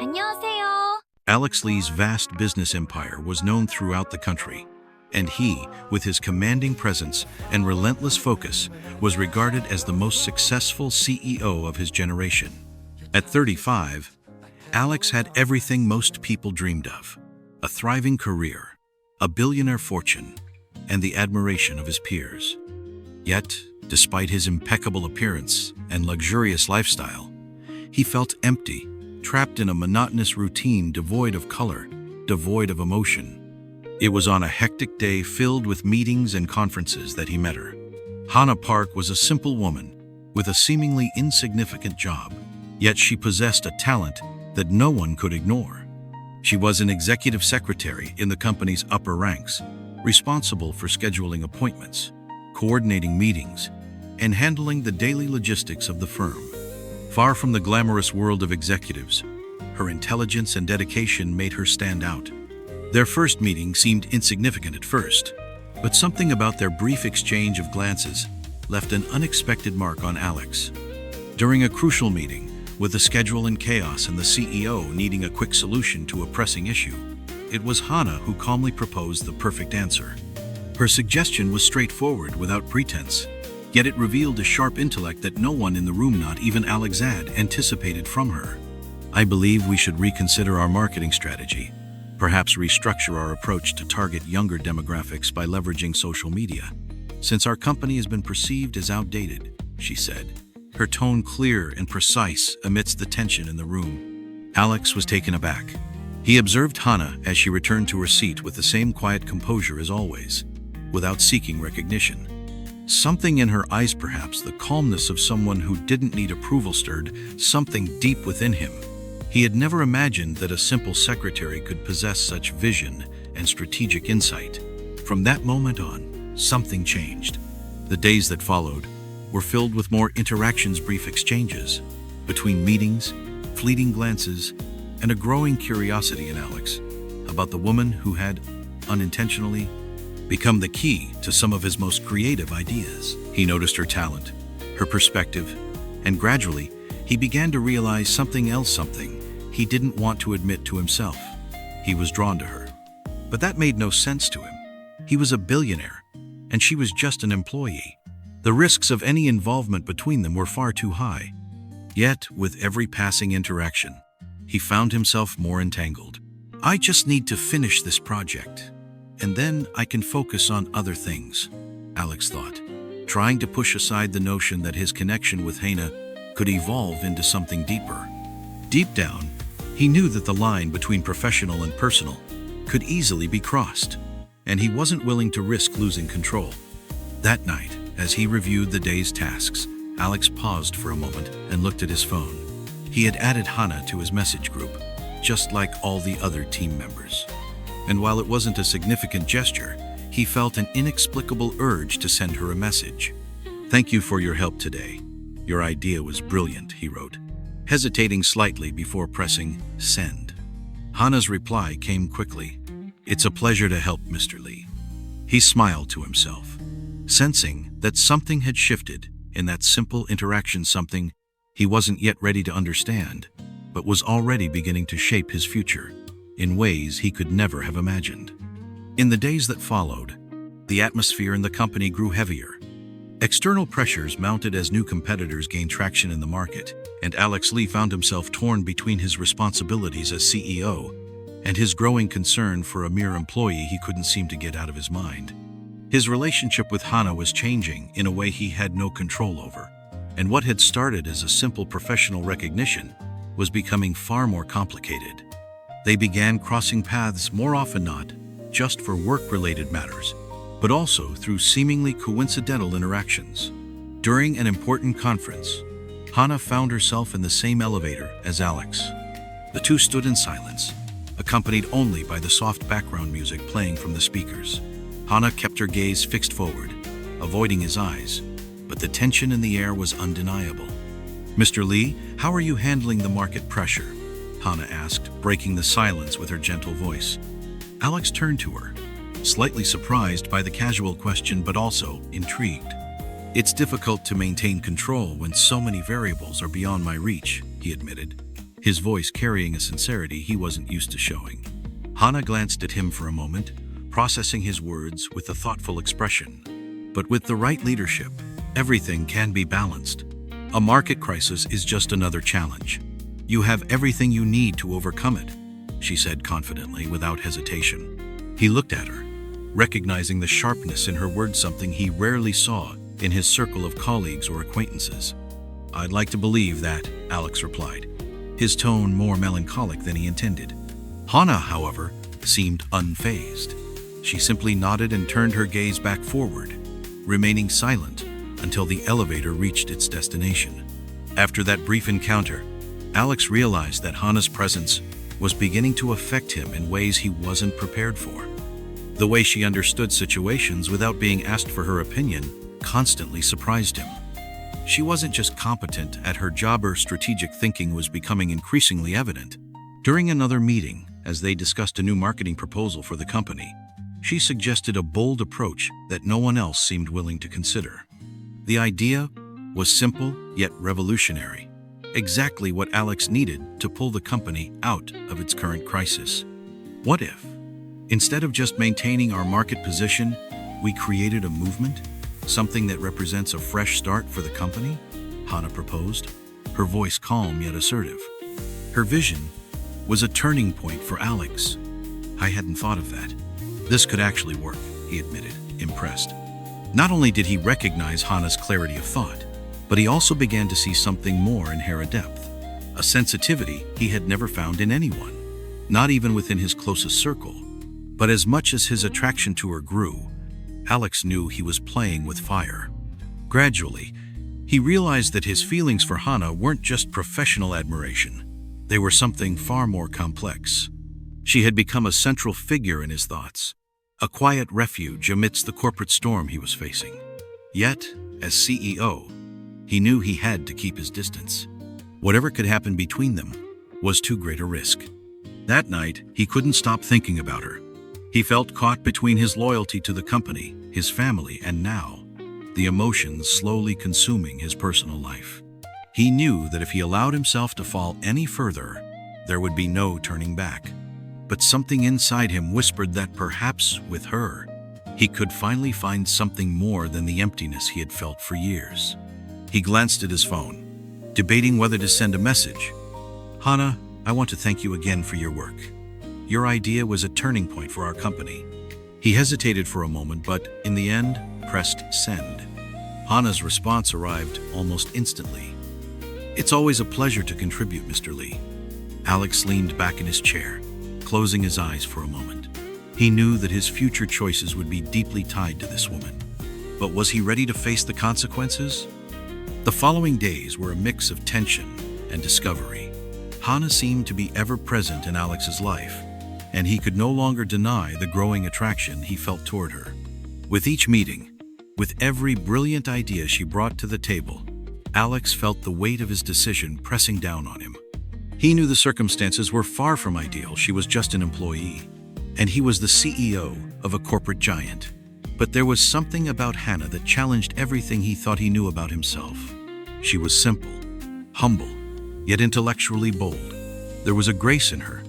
안녕하세요. Alex Lee's vast business empire was known throughout the country, and he, with his commanding presence and relentless focus, was regarded as the most successful CEO of his generation. At 35, Alex had everything most people dreamed of: a thriving career, a billionaire fortune, and the admiration of his peers. Yet, despite his impeccable appearance and luxurious lifestyle, he felt empty, trapped in a monotonous routine devoid of color, devoid of emotion. It was on a hectic day filled with meetings and conferences that he met her. Hannah Park was a simple woman with a seemingly insignificant job, yet she possessed a talent that no one could ignore. She was an executive secretary in the company's upper ranks, responsible for scheduling appointments, coordinating meetings, and handling the daily logistics of the firm. Far from the glamorous world of executives, her intelligence and dedication made her stand out. Their first meeting seemed insignificant at first, but something about their brief exchange of glances left an unexpected mark on Alex. During a crucial meeting, with the schedule in chaos and the CEO needing a quick solution to a pressing issue, it was Hannah who calmly proposed the perfect answer. Her suggestion was straightforward, without pretense, yet it revealed a sharp intellect that no one in the room, not even Alex, had anticipated from her. "I believe we should reconsider our marketing strategy, perhaps restructure our approach to target younger demographics by leveraging social media, since our company has been perceived as outdated," she said, her tone clear and precise amidst the tension in the room. Alex was taken aback. He observed Hannah as she returned to her seat with the same quiet composure as always, without seeking recognition. Something in her eyes, perhaps the calmness of someone who didn't need approval, stirred something deep within him. He had never imagined that a simple secretary could possess such vision and strategic insight. From that moment on, something changed. The days that followed were filled with more interactions, brief exchanges. Between meetings, fleeting glances, and a growing curiosity in Alex about the woman who had, unintentionally, become the key to some of his most creative ideas. He noticed her talent, her perspective, and gradually, he began to realize something else, something he didn't want to admit to himself. He was drawn to her. But that made no sense to him. He was a billionaire, and she was just an employee. The risks of any involvement between them were far too high. Yet, with every passing interaction, he found himself more entangled. "I just need to finish this project, and then I can focus on other things," Alex thought, trying to push aside the notion that his connection with Hannah could evolve into something deeper. Deep down, he knew that the line between professional and personal could easily be crossed, and he wasn't willing to risk losing control. That night, as he reviewed the day's tasks, Alex paused for a moment and looked at his phone. He had added Hannah to his message group, just like all the other team members. And while it wasn't a significant gesture, he felt an inexplicable urge to send her a message. "Thank you for your help today. Your idea was brilliant," he wrote, hesitating slightly before pressing send. Hannah's reply came quickly. "It's a pleasure to help, Mr. Lee." He smiled to himself, sensing that something had shifted in that simple interaction, something he wasn't yet ready to understand, but was already beginning to shape his future in ways he could never have imagined. In the days that followed, the atmosphere in the company grew heavier. External pressures mounted as new competitors gained traction in the market, and Alex Lee found himself torn between his responsibilities as CEO and his growing concern for a mere employee he couldn't seem to get out of his mind. His relationship with Hannah was changing in a way he had no control over, and what had started as a simple professional recognition was becoming far more complicated. They began crossing paths more often, not just for work-related matters, but also through seemingly coincidental interactions. During an important conference, Hannah found herself in the same elevator as Alex. The two stood in silence, accompanied only by the soft background music playing from the speakers. Hannah kept her gaze fixed forward, avoiding his eyes, but the tension in the air was undeniable. "Mr. Lee, how are you handling the market pressure?" Hannah asked, breaking the silence with her gentle voice. Alex turned to her, slightly surprised by the casual question but also intrigued. "It's difficult to maintain control when so many variables are beyond my reach," he admitted, his voice carrying a sincerity he wasn't used to showing. Hana glanced at him for a moment, processing his words with a thoughtful expression. But with the right leadership, everything can be balanced. A market crisis is just another challenge. You have everything you need to overcome it, she said confidently, without hesitation. He looked at her, recognizing the sharpness in her words, something he rarely saw in his circle of colleagues or acquaintances. "I'd like to believe that," Alex replied, his tone more melancholic than he intended. Hana, however, seemed unfazed. She simply nodded and turned her gaze back forward, remaining silent until the elevator reached its destination. After that brief encounter, Alex realized that Hana's presence was beginning to affect him in ways he wasn't prepared for. The way she understood situations without being asked for her opinion constantly surprised him. She wasn't just competent at her job, her strategic thinking was becoming increasingly evident. During another meeting, as they discussed a new marketing proposal for the company, she suggested a bold approach that no one else seemed willing to consider. The idea was simple yet revolutionary, exactly what Alex needed to pull the company out of its current crisis. What if, instead of just maintaining our market position, we created a movement? Something that represents a fresh start for the company? Hana proposed, her voice calm yet assertive. Her vision was a turning point for Alex. "I hadn't thought of that. This could actually work," he admitted, impressed. Not only did he recognize Hana's clarity of thought, but he also began to see something more in her depth, a sensitivity he had never found in anyone, not even within his closest circle. But as much as his attraction to her grew, Alex knew he was playing with fire. Gradually, he realized that his feelings for Hana weren't just professional admiration. They were something far more complex. She had become a central figure in his thoughts, a quiet refuge amidst the corporate storm he was facing. Yet, as CEO, he knew he had to keep his distance. Whatever could happen between them was too great a risk. That night, he couldn't stop thinking about her. He felt caught between his loyalty to the company, his family, and now, the emotions slowly consuming his personal life. He knew that if he allowed himself to fall any further, there would be no turning back. But something inside him whispered that perhaps with her, he could finally find something more than the emptiness he had felt for years. He glanced at his phone, debating whether to send a message. "Hana, I want to thank you again for your work. Your idea was a turning point for our company." He hesitated for a moment, but in the end, pressed send. Hana's response arrived almost instantly. "It's always a pleasure to contribute, Mr. Lee." Alex leaned back in his chair, closing his eyes for a moment. He knew that his future choices would be deeply tied to this woman. But was he ready to face the consequences? The following days were a mix of tension and discovery. Hana seemed to be ever present in Alex's life, and he could no longer deny the growing attraction he felt toward her. With each meeting, with every brilliant idea she brought to the table, Alex felt the weight of his decision pressing down on him. He knew the circumstances were far from ideal. She was just an employee, and he was the CEO of a corporate giant. But there was something about Hana that challenged everything he thought he knew about himself. She was simple, humble, yet intellectually bold. There was a grace in her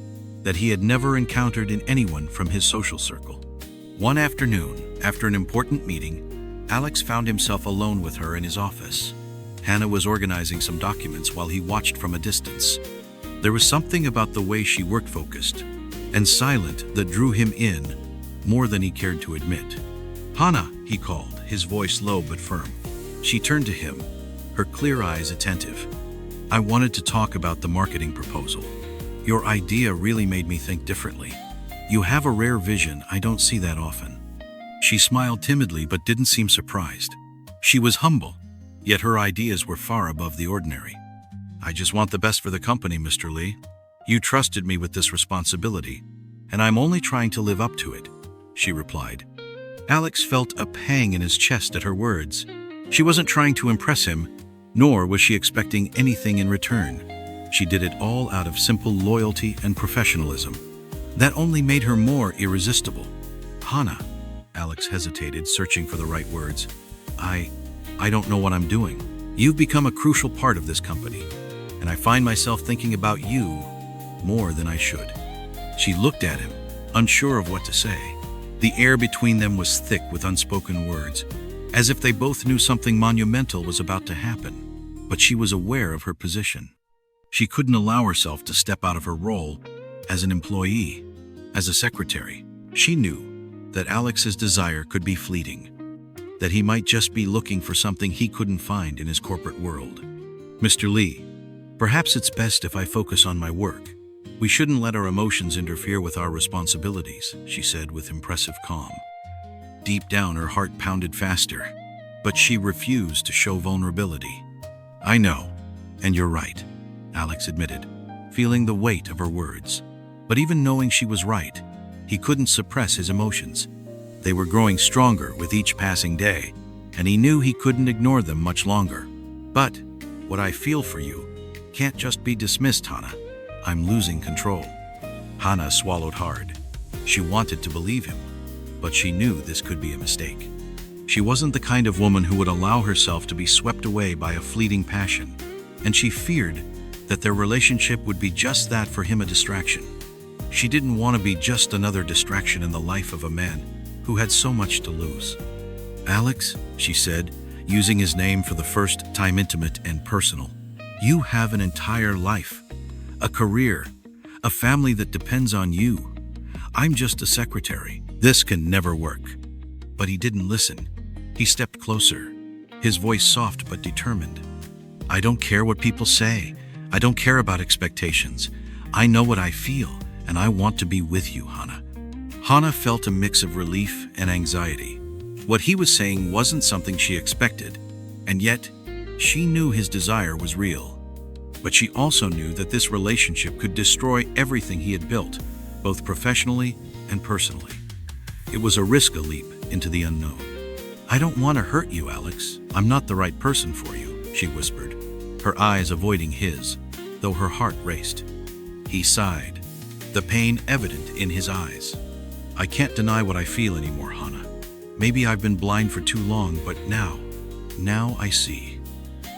that he had never encountered in anyone from his social circle. One afternoon, after an important meeting, Alex found himself alone with her in his office. Hana was organizing some documents while he watched from a distance. There was something about the way she worked, focused and silent, that drew him in more than he cared to admit. "Hana," he called, his voice low but firm. She turned to him, her clear eyes attentive. "I wanted to talk about the marketing proposal. Your idea really made me think differently. You have a rare vision. I don't see that often." She smiled timidly but didn't seem surprised. She was humble, yet her ideas were far above the ordinary. "I just want the best for the company, Mr. Lee. You trusted me with this responsibility, and I'm only trying to live up to it," she replied. Alex felt a pang in his chest at her words. She wasn't trying to impress him, nor was she expecting anything in return. She did it all out of simple loyalty and professionalism. That only made her more irresistible. "Hana," Alex hesitated, searching for the right words. I don't know what I'm doing. You've become a crucial part of this company. and I find myself thinking about you more than I should." She looked at him, unsure of what to say. The air between them was thick with unspoken words, as if they both knew something monumental was about to happen. But she was aware of her position. She couldn't allow herself to step out of her role as an employee, as a secretary. She knew that Alex's desire could be fleeting, that he might just be looking for something he couldn't find in his corporate world. "Mr. Lee, perhaps it's best if I focus on my work. We shouldn't let our emotions interfere with our responsibilities," she said with impressive calm. Deep down, her heart pounded faster, but she refused to show vulnerability. "I know, and you're right," Alex admitted, feeling the weight of her words. But even knowing she was right, he couldn't suppress his emotions. They were growing stronger with each passing day, and he knew he couldn't ignore them much longer. "But what I feel for you can't just be dismissed, Hannah. I'm losing control." Hannah swallowed hard. She wanted to believe him, but she knew this could be a mistake. She wasn't the kind of woman who would allow herself to be swept away by a fleeting passion, and she feared that their relationship would be just that, for him, a distraction. She didn't want to be just another distraction in the life of a man who had so much to lose. "Alex," she said, using his name for the first time, intimate and personal, "you have an entire life, a career, a family that depends on you. I'm just a secretary. This can never work." But he didn't listen. He stepped closer, his voice soft but determined. "I don't care what people say. I don't care about expectations. I know what I feel, and I want to be with you, Hannah." Hannah felt a mix of relief and anxiety. What he was saying wasn't something she expected, and yet she knew his desire was real. But she also knew that this relationship could destroy everything he had built, both professionally and personally. It was a risk, a leap into the unknown. "I don't want to hurt you, Alex. I'm not the right person for you," she whispered, her eyes avoiding his, though her heart raced. He sighed, the pain evident in his eyes. "I can't deny what I feel anymore, Hannah. Maybe I've been blind for too long, but now I see."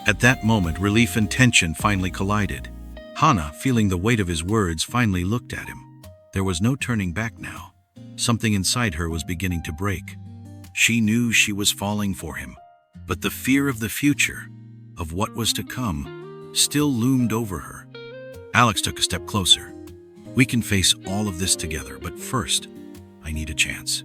At that moment, relief and tension finally collided. Hannah, feeling the weight of his words, finally looked at him. There was no turning back now. Something inside her was beginning to break. She knew she was falling for him, but the fear of the future, of what was to come, still loomed over her. Alex took a step closer. "We can face all of this together, but first, I need a chance."